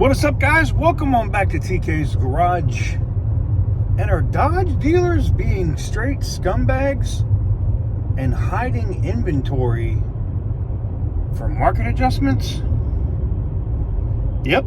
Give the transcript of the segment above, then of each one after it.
What is up, guys? Welcome on back to TK's Garage. And are Dodge dealers being straight scumbags and hiding inventory for market adjustments? Yep.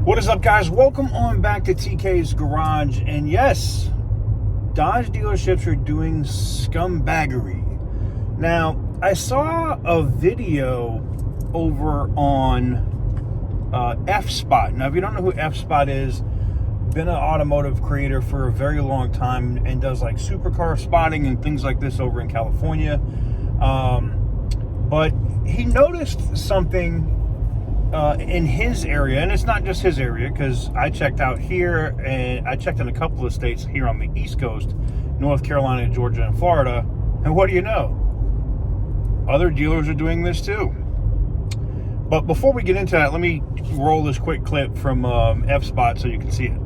What is up, guys? Welcome on back to TK's Garage. And yes, Dodge dealerships are doing scumbaggery. Now, I saw a video over on F-Spot. Now, if you don't know who F-Spot is, been an automotive creator for a very long time and does like supercar spotting and things like this over in California. But he noticed something in his area, and it's not just his area, because I checked out here and I checked in a couple of states here on the East Coast, North Carolina, Georgia, and Florida. And what do you know? Other dealers are doing this too. But before we get into that, let me roll this quick clip from F-Spot so you can see it.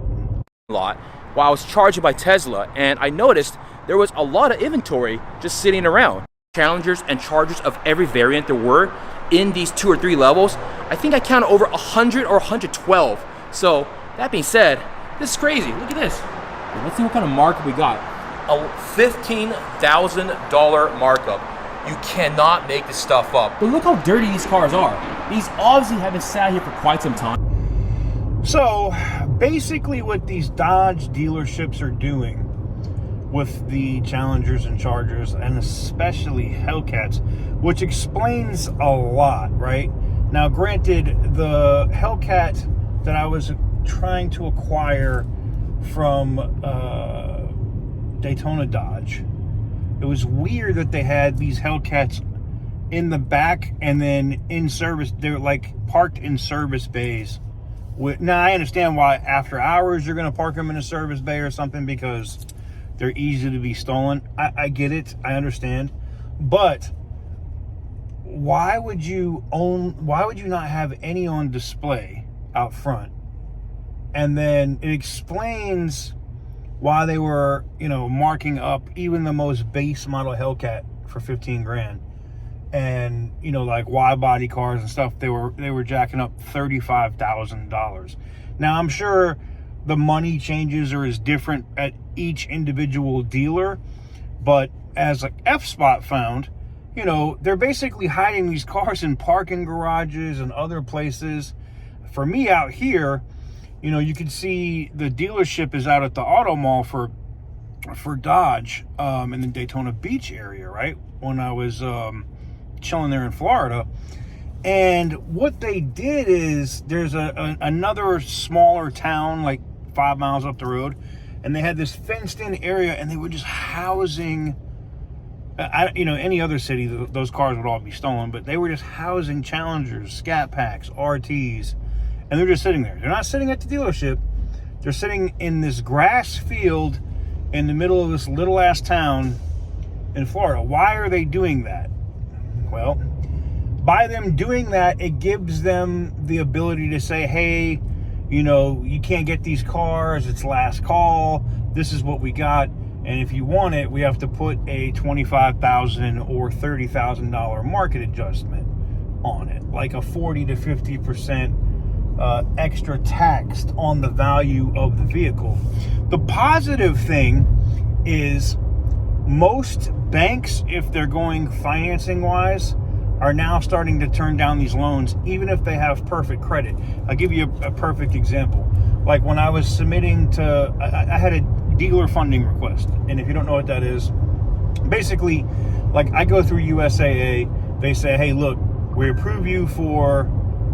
Lot while I was charging by Tesla, and I noticed there was a lot of inventory just sitting around. Challengers and Chargers of every variant there were in these 2 or 3 levels. I think I counted over 100 or 112. So that being said, this is crazy. Look at this. Let's see what kind of markup we got. A $15,000 markup. You cannot make this stuff up. But look how dirty these cars are. These obviously have been sat here for quite some time. So basically what these Dodge dealerships are doing with the Challengers and Chargers, and especially Hellcats, which explains a lot, right? Now, granted, the Hellcat that I was trying to acquire from Daytona Dodge, it was weird that they had these Hellcats in the back and then in service. They're like parked in service bays. Now, I understand why after hours you're going to park them in a service bay or something, because they're easy to be stolen. I get it. I understand. But why would you not have any on display out front? And then it explains why they were, marking up even the most base model Hellcat for 15 grand. And, like wide body cars and stuff, they were jacking up $35,000. Now, I'm sure the money changes are as different at each individual dealer, but as like F-Spot found, they're basically hiding these cars in parking garages and other places. For me out here, you can see the dealership is out at the auto mall for Dodge in the Daytona Beach area, right? When I was chilling there in Florida. And what they did is there's another smaller town like 5 miles up the road, and they had this fenced in area, and they were just housing any other city, those cars would all be stolen, but they were just housing Challengers, Scat Packs, RTs, and they're just sitting there. They're not sitting at the dealership. They're sitting in this grass field in the middle of this little ass town in Florida. Why are they doing that? Well, by them doing that, it gives them the ability to say, hey, you can't get these cars. It's last call. This is what we got. And if you want it, we have to put a $25,000 or $30,000 market adjustment on it, like a 40 to 50% extra tax on the value of the vehicle. The positive thing is most banks, if they're going financing wise, are now starting to turn down these loans, even if they have perfect credit. I'll give you a perfect example. Like when I was submitting to, I had a dealer funding request. And if you don't know what that is, basically, like I go through USAA, they say, hey, look, we're approving you for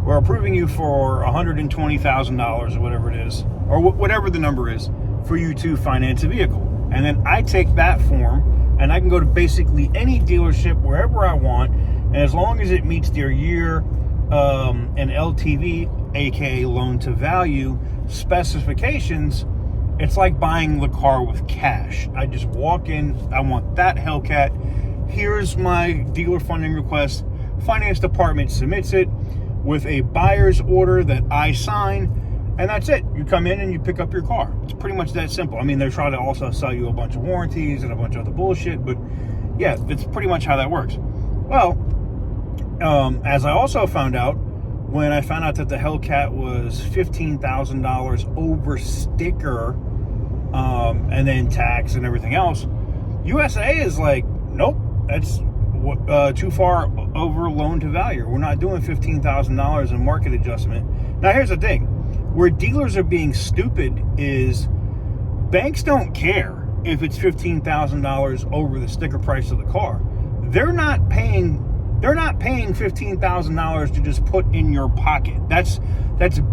$120,000 or whatever it is, or whatever the number is, for you to finance a vehicle. And then I take that form and I can go to basically any dealership wherever I want. And as long as it meets their year and LTV, aka loan to value specifications, it's like buying the car with cash. I just walk in, I want that Hellcat. Here's my dealer funding request. Finance department submits it. with a buyer's order that I sign, and that's it. You come in and you pick up your car. It's pretty much that simple. I mean, they're trying to also sell you a bunch of warranties and a bunch of other bullshit, but yeah, it's pretty much how that works. Well, as I also found out, when I found out that the Hellcat was $15,000 over sticker, and then tax and everything else, USA is like, nope, that's too far over loan to value. We're not doing $15,000 in market adjustment. Now, here's the thing. Where dealers are being stupid is banks don't care if it's $15,000 over the sticker price of the car. They're not paying $15,000 to just put in your pocket. That's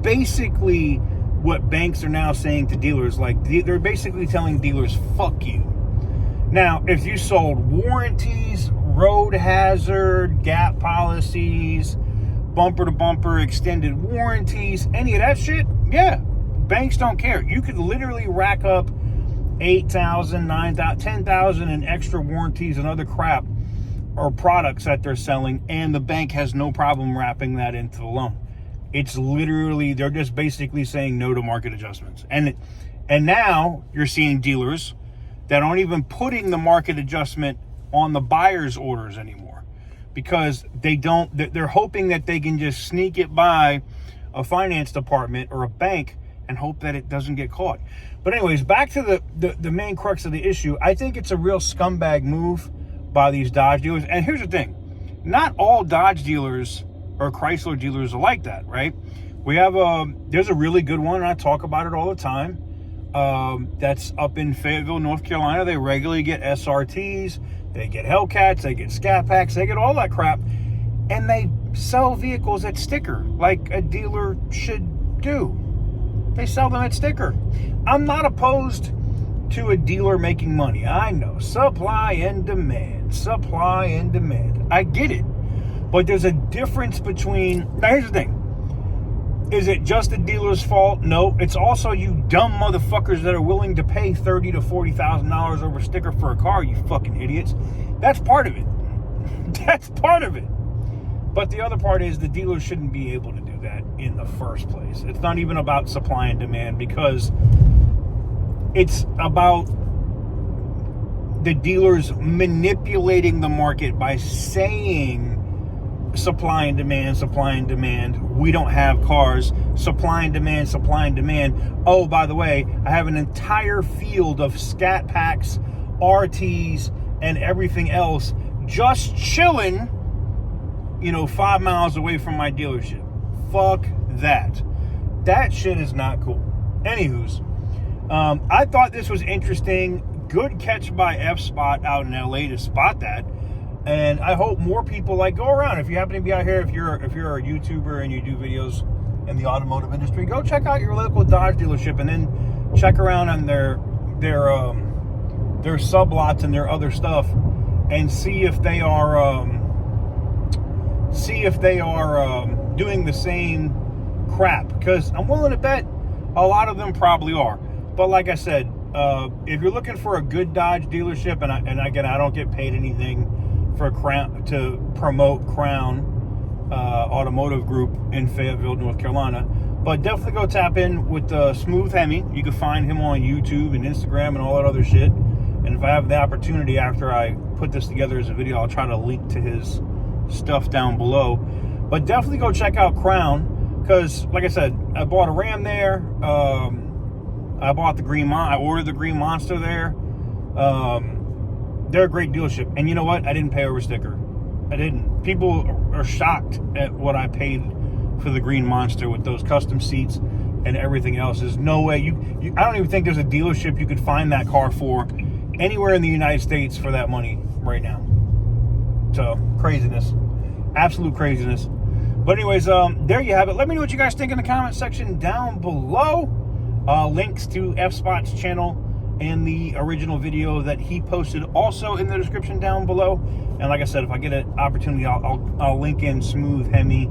basically what banks are now saying to dealers. Like, they're basically telling dealers, fuck you. Now, if you sold warranties, road hazard, gap policies, bumper to bumper extended warranties, any of that shit, yeah, banks don't care. You could literally rack up 8,000, 9,000, 10,000 in extra warranties and other crap or products that they're selling, and the bank has no problem wrapping that into the loan. It's literally, they're just basically saying no to market adjustments. And now you're seeing dealers that aren't even putting the market adjustment on the buyer's orders anymore, because they're hoping that they can just sneak it by a finance department or a bank and hope that it doesn't get caught. But anyways, back to the main crux of the issue. I think it's a real scumbag move by these Dodge dealers. And here's the thing. Not all Dodge dealers or Chrysler dealers are like that, right? We have there's a really good one, and I talk about it all the time. That's up in Fayetteville, North Carolina. They regularly get SRTs, they get Hellcats, they get Scat Packs, they get all that crap, and they sell vehicles at sticker like a dealer should do. They sell them at sticker. I'm not opposed to a dealer making money. I know, supply and demand. I get it. But there's a difference between, now here's the thing. Is it just the dealer's fault? No, it's also you dumb motherfuckers that are willing to pay $30,000 to $40,000 over sticker for a car, you fucking idiots. That's part of it. That's part of it. But the other part is the dealer shouldn't be able to do that in the first place. It's not even about supply and demand, because it's about the dealers manipulating the market by saying supply and demand. We don't have cars. Supply and demand. Oh, by the way, I have an entire field of Scat Packs, RTs, and everything else just chilling, 5 miles away from my dealership. Fuck that. That shit is not cool. Anywho's, I thought this was interesting. Good catch by F-Spot out in LA to spot that. And I hope more people go around. If you happen to be out here, if you're a YouTuber and you do videos in the automotive industry, go check out your local Dodge dealership, and then check around on their sublots and their other stuff, and see if they are doing the same crap. Because I'm willing to bet a lot of them probably are. But like I said, if you're looking for a good Dodge dealership, and again, I don't get paid anything for Crown to promote Crown Automotive Group in Fayetteville, North Carolina, but definitely go tap in with Smooth Hemi. You can find him on YouTube and Instagram and all that other shit. And if I have the opportunity after I put this together as a video, I'll try to link to his stuff down below. But definitely go check out Crown, because like I said, I bought a Ram there. I bought I ordered the Green Monster there. They're a great dealership. And you know what? I didn't pay over sticker. I didn't. People are shocked at what I paid for the Green Monster with those custom seats and everything else. There's no way I don't even think there's a dealership you could find that car for anywhere in the United States for that money right now. So, craziness. Absolute craziness. But anyways, there you have it. Let me know what you guys think in the comment section down below. Links to F-Spot's channel and the original video that he posted also in the description down below. And like I said, if I get an opportunity, I'll link in Smooth Hemi,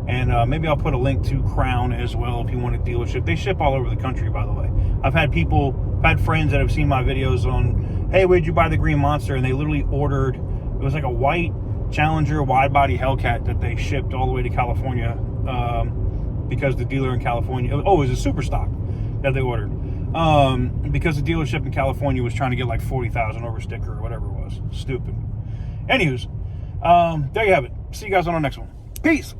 and maybe I'll put a link to Crown as well if you want a dealership. They ship all over the country, by the way. I've had friends that have seen my videos on, hey, where'd you buy the Green Monster? And they literally ordered, it was like a white Challenger wide body Hellcat that they shipped all the way to California because the dealer in California, it was a super stock that they ordered, because the dealership in California was trying to get like 40,000 over sticker or whatever it was. Stupid. Anywho's, there you have it. See you guys on our next one. Peace.